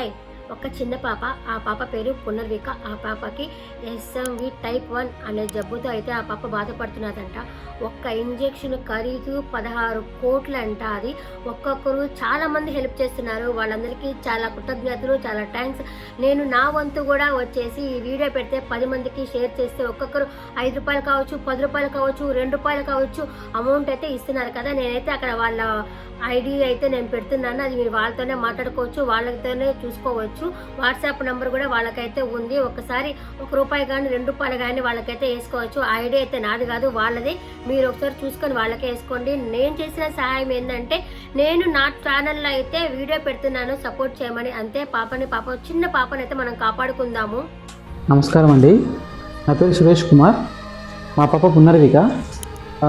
Hi ఒక చిన్న పాప, ఆ పాప పేరు పునర్విక. ఆ పాపకి ఎస్ఎంవి టైప్ 1 అనే జబ్బుతో అయితే ఆ పాప బాధపడుతున్నదంట. ఒక్క ఇంజెక్షన్ ఖరీదు 16 కోట్లు అంట. అది ఒక్కొక్కరు చాలామంది హెల్ప్ చేస్తున్నారు. వాళ్ళందరికీ చాలా కృతజ్ఞతలు, చాలా థ్యాంక్స్. నేను నా వంతు కూడా వచ్చేసి ఈ వీడియో పెడితే 10 మందికి షేర్ చేస్తే ఒక్కొక్కరు 5 రూపాయలు కావచ్చు, 10 రూపాయలు కావచ్చు, 2 రూపాయలు కావచ్చు అమౌంట్ అయితే ఇస్తున్నారు కదా. నేనైతే అక్కడ వాళ్ళ ఐడి అయితే నేను పెడుతున్నాను. అది మీరు వాళ్ళతోనే మాట్లాడుకోవచ్చు, వాళ్ళతోనే చూసుకోవచ్చు. వాట్సాప్ నెంబర్ కూడా వాళ్ళకైతే ఉంది. ఒకసారి 1 రూపాయి కానీ 2 రూపాయలు కానీ వాళ్ళకైతే వేసుకోవచ్చు. ఆ ఐడి అయితే నాది కాదు, వాళ్ళది. మీరు ఒకసారి చూసుకొని వాళ్ళకే వేసుకోండి. నేను చేసిన సహాయం ఏంటంటే నేను నా ఛానల్లో అయితే వీడియో పెడుతున్నాను, సపోర్ట్ చేయమని. అంతే. చిన్న పాపనైతే మనం కాపాడుకుందాము. నమస్కారం అండి, నా పేరు సురేష్ కుమార్. మా పాప పునర్విక.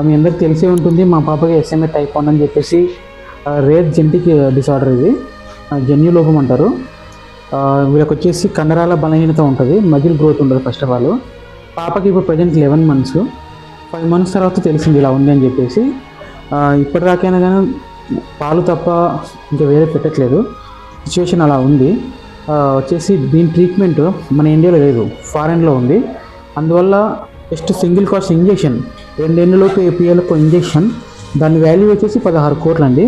మీ అందరికి తెలిసే ఉంటుంది, మా పాపకి ఎస్ఎంఏ టైప్ 1 అని చెప్పేసి రేర్ జెనెటిక్ డిసార్డర్. ఇది జన్యు లోపం అంటారు. వీళ్ళకి వచ్చేసి కండరాల బలహీనత ఉంటుంది, మజిల్ గ్రోత్ ఉండదు. ఫస్ట్ ఆఫ్ ఆల్ పాపకి ఇప్పుడు ప్రజెంట్ 11 మంత్స్. 5 మంత్స్ తర్వాత తెలిసింది ఇలా ఉంది అని చెప్పేసి. ఇప్పటిదాకైనా కానీ పాలు తప్ప ఇంకా వేరే పెట్టట్లేదు. సిచ్యువేషన్ అలా ఉంది. వచ్చేసి దీని ట్రీట్మెంట్ మన ఇండియాలో లేదు, ఫారెన్లో ఉంది. అందువల్ల జస్ట్ సింగిల్ కాస్ట్ ఇంజెక్షన్ 2 ఏళ్ళలోపు ఏపీఎల్కు ఇంజెక్షన్, దాని వాల్యూ వచ్చేసి 16 కోట్లు అండి.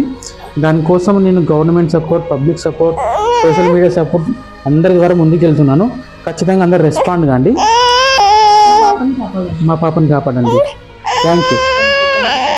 దానికోసం నేను government support, public support, social media support అందరి ద్వారా ముందుకు వెళ్తున్నాను. ఖచ్చితంగా అందరు రెస్పాండ్ కాండి, మా పాపని కాపాడండి. Thank you.